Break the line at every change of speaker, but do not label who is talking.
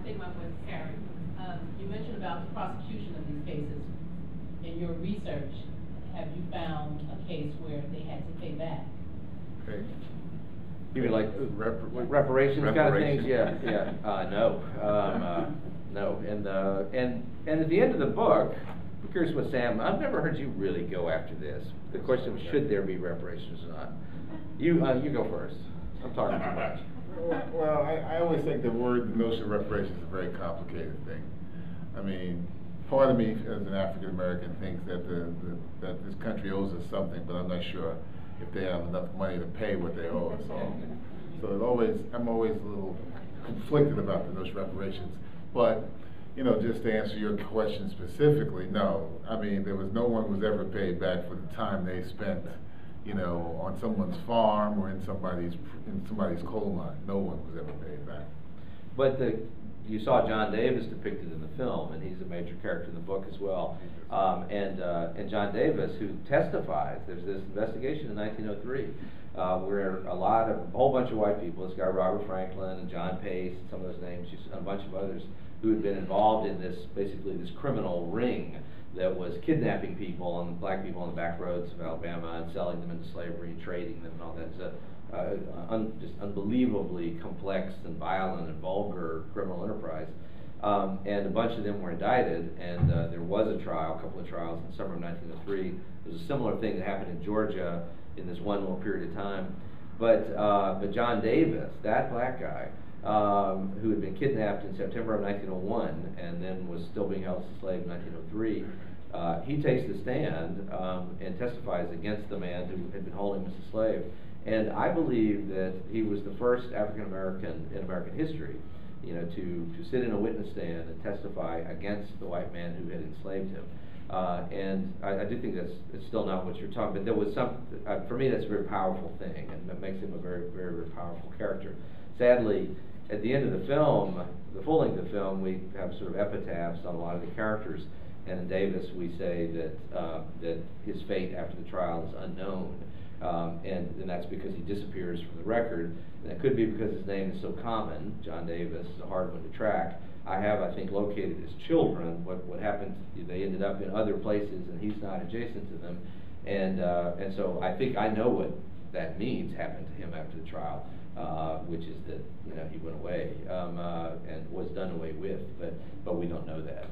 think my voice is Karen. You mentioned about the prosecution of these cases. In your research, have you found a case where they had to pay back?
Okay.
You mean like reparations kind of things? Yeah, yeah. No, no. And at the end of the book, I'm curious what Sam. I've never heard you really go after this. The question was, should there be reparations or not? You go first. I'm talking too much.
Well, I always think the notion of reparations is a very complicated thing. I mean, part of me as an African American thinks that that this country owes us something, but I'm not sure if they have enough money to pay what they owe us. So I'm always a little conflicted about the notion of reparations. But you know, just to answer your question specifically, no. I mean, no one was ever paid back for the time they spent, you know, on someone's farm or in somebody's coal mine. No one was ever paid back.
But you saw John Davis depicted in the film, and he's a major character in the book as well. And John Davis, who testifies, there's this investigation in 1903 where a whole bunch of white people, this guy Robert Franklin and John Pace, and some of those names, and a bunch of others, who had been involved in basically this criminal ring that was kidnapping people, and black people on the back roads of Alabama, and selling them into slavery and trading them and all that. It's just unbelievably complex and violent and vulgar criminal enterprise. And a bunch of them were indicted, and there was a trial, a couple of trials in the summer of 1903. There was a similar thing that happened in Georgia in this one little period of time. But John Davis, that black guy, who had been kidnapped in September of 1901 and then was still being held as a slave in 1903, he takes the stand and testifies against the man who had been holding him as a slave. And I believe that he was the first African American in American history, you know, to sit in a witness stand and testify against the white man who had enslaved him. And I do think it's still not what you're talking about. But there was for me, that's a very powerful thing, and that makes him a very, very, very powerful character. Sadly, at the end of the film, the full length of the film, we have sort of epitaphs on a lot of the characters. And in Davis, we say that his fate after the trial is unknown. And that's because he disappears from the record. And that could be because his name is so common. John Davis is a hard one to track. I think, located his children. What happened, they ended up in other places, and he's not adjacent to them. And so I think I know what that means happened to him after the trial, which is that, you know, he went away and was done away with, but we don't know that.